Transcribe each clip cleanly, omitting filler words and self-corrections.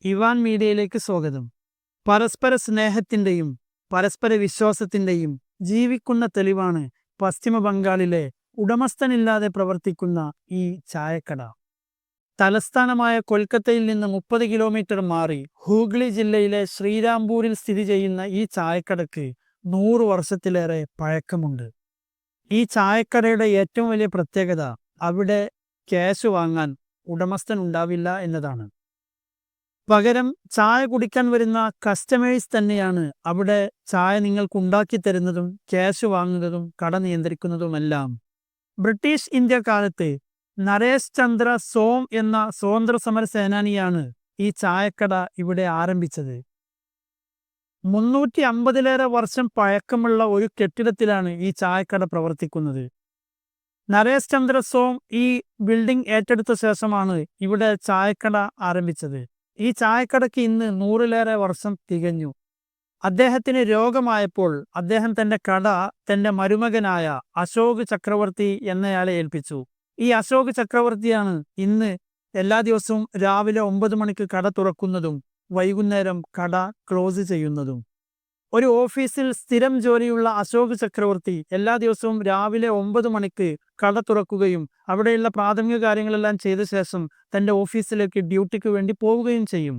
Ivan മീഡിയയിലേക്ക് സ്വാഗതം. പരസ്പര സ്നേഹത്തിൻ്റെയും പരസ്പര വിശ്വാസത്തിൻ്റെയും ജീവിക്കുന്ന തെളിവാണ് പശ്ചിമ ബംഗാളിലെ ഉടമസ്ഥനില്ലാതെ പ്രവർത്തിക്കുന്ന ഈ ചായക്കട. തലസ്ഥാനമായ കൊൽക്കത്തയിൽ നിന്ന് 30 കിലോമീറ്റർ മാറി ഹൂഗ്ലി ജില്ലയിലെ ശ്രീരാംപൂരിൽ സ്ഥിതി ചെയ്യുന്ന ഈ ചായക്കടയ്ക്ക് 100 വർഷത്തിലേറെ പഴക്കമുണ്ട്. ഈ ചായക്കടയുടെ ഏറ്റവും വലിയ പ്രത്യേകത അവിടെ ക്യാഷ് വാങ്ങാൻ ഉടമസ്ഥൻ ഉണ്ടാവില്ല എന്നതാണ്. പകരം ചായ കുടിക്കാൻ വരുന്ന കസ്റ്റമേഴ്സ് തന്നെയാണ് അവിടെ ചായ നിങ്ങൾക്ക് ഉണ്ടാക്കി തരുന്നതും ക്യാഷ് വാങ്ങുന്നതും കട നിയന്ത്രിക്കുന്നതുമെല്ലാം. ബ്രിട്ടീഷ് ഇന്ത്യ കാലത്ത് നരേഷ് ചന്ദ്ര സോം എന്ന സ്വാതന്ത്ര്യ സമര സേനാനിയാണ് ഈ ചായക്കട ഇവിടെ ആരംഭിച്ചത്. 350 വർഷം പഴക്കമുള്ള ഒരു കെട്ടിടത്തിലാണ് ഈ ചായക്കട പ്രവർത്തിക്കുന്നത്. നരേഷ് ചന്ദ്ര സോം ഈ ബിൽഡിംഗ് ഏറ്റെടുത്ത ശേഷമാണ് ഇവിടെ ചായക്കട ആരംഭിച്ചത്. ഈ ചായക്കടയ്ക്ക് ഇന്ന് 100 വർഷം തികഞ്ഞു. അദ്ദേഹത്തിന് രോഗമായപ്പോൾ അദ്ദേഹം തന്റെ കട തന്റെ മരുമകനായ അശോക് ചക്രവർത്തി എന്നയാളെ ഏൽപ്പിച്ചു. ഈ അശോക് ചക്രവർത്തിയാണ് ഇന്ന് എല്ലാ ദിവസവും രാവിലെ 9 മണിക്ക് കട തുറക്കുന്നതും വൈകുന്നേരം കട ക്ലോസ് ചെയ്യുന്നതും. ഒരു ഓഫീസിൽ സ്ഥിരം ജോലിയുള്ള അശോക് ചക്രവർത്തി എല്ലാ ദിവസവും രാവിലെ 9 മണിക്ക് കട തുറക്കുകയും അവിടെയുള്ള പ്രാഥമിക കാര്യങ്ങളെല്ലാം ചെയ്ത ശേഷം തൻ്റെ ഓഫീസിലേക്ക് ഡ്യൂട്ടിക്ക് വേണ്ടി പോവുകയും ചെയ്യും.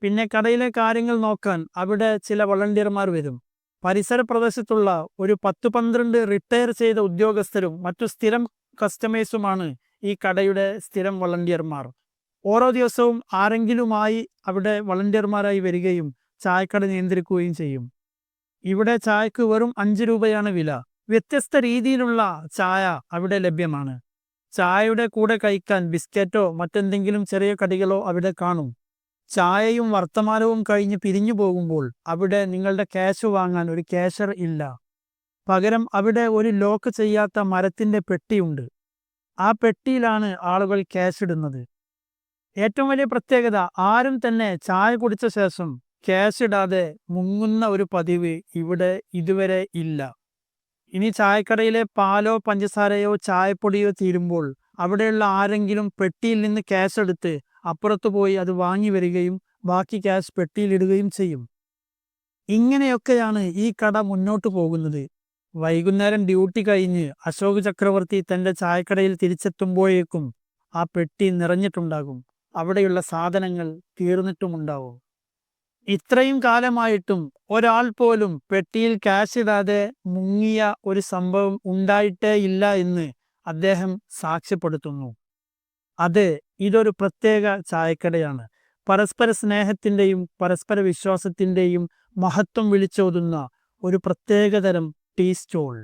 പിന്നെ കടയിലെ കാര്യങ്ങൾ നോക്കാൻ അവിടെ ചില വളണ്ടിയർമാർ വരും. പരിസര പ്രദേശത്തുള്ള ഒരു 10-12 റിട്ടയർ ചെയ്ത ഉദ്യോഗസ്ഥരും മറ്റു സ്ഥിരം കസ്റ്റമേഴ്സുമാണ് ഈ കടയുടെ സ്ഥിരം വളണ്ടിയർമാർ. ഓരോ ദിവസവും ആരെങ്കിലുമായി അവിടെ വളണ്ടിയർമാരായി വരികയും ചായക്കട നിയന്ത്രിക്കുകയും ചെയ്യും. ഇവിടെ ചായക്ക് വെറും 5 രൂപയാണ് വില. വ്യത്യസ്ത രീതിയിലുള്ള ചായ അവിടെ ലഭ്യമാണ്. ചായയുടെ കൂടെ കഴിക്കാൻ ബിസ്ക്കറ്റോ മറ്റെന്തെങ്കിലും ചെറിയ കടികളോ അവിടെ കാണും. ചായയും വർത്തമാനവും കഴിഞ്ഞ് പിരിഞ്ഞു പോകുമ്പോൾ അവിടെ നിങ്ങളുടെ ക്യാഷ് വാങ്ങാൻ ഒരു ക്യാഷർ ഇല്ല. പകരം അവിടെ ഒരു ലോക്ക് ചെയ്യാത്ത മരത്തിന്റെ പെട്ടിയുണ്ട്. ആ പെട്ടിയിലാണ് ആളുകൾ ക്യാഷ് ഇടുന്നത്. ഏറ്റവും വലിയ പ്രത്യേകത, ആരും തന്നെ ചായ കുടിച്ച ശേഷം ക്യാഷ് ഇടാതെ മുങ്ങുന്ന ഒരു പതിവ് ഇവിടെ ഇതുവരെ ഇല്ല. ഇനി ചായക്കടയിലെ പാലോ പഞ്ചസാരയോ ചായപ്പൊടിയോ തീരുമ്പോൾ അവിടെയുള്ള ആരെങ്കിലും പെട്ടിയിൽ നിന്ന് ക്യാഷ് എടുത്ത് അപ്പുറത്തു പോയി അത് വാങ്ങി വരികയും ബാക്കി ക്യാഷ് പെട്ടിയിലിടുകയും ചെയ്യും. ഇങ്ങനെയൊക്കെയാണ് ഈ കട മുന്നോട്ട് പോകുന്നത്. വൈകുന്നേരം ഡ്യൂട്ടി കഴിഞ്ഞ് അശോക് ചക്രവർത്തി തൻ്റെ ചായക്കടയിൽ തിരിച്ചെത്തുമ്പോഴേക്കും ആ പെട്ടി നിറഞ്ഞിട്ടുണ്ടാകും. അവിടെയുള്ള സാധനങ്ങൾ തീർന്നിട്ടുമുണ്ടാവും. ഇത്രയും കാലമായിട്ടും ഒരാൾ പോലും പെട്ടിയിൽ ക്യാഷ് ഇടാതെ മുങ്ങിയ ഒരു സംഭവം ഉണ്ടായിട്ടേ ഇല്ല എന്ന് അദ്ദേഹം സാക്ഷ്യപ്പെടുത്തുന്നു. അതെ, ഇതൊരു പ്രത്യേക ചായക്കടയാണ്. പരസ്പര സ്നേഹത്തിൻ്റെയും പരസ്പര വിശ്വാസത്തിൻ്റെയും മഹത്വം വിളിച്ചോതുന്ന ഒരു പ്രത്യേകതരം ടീ സ്റ്റോൾ.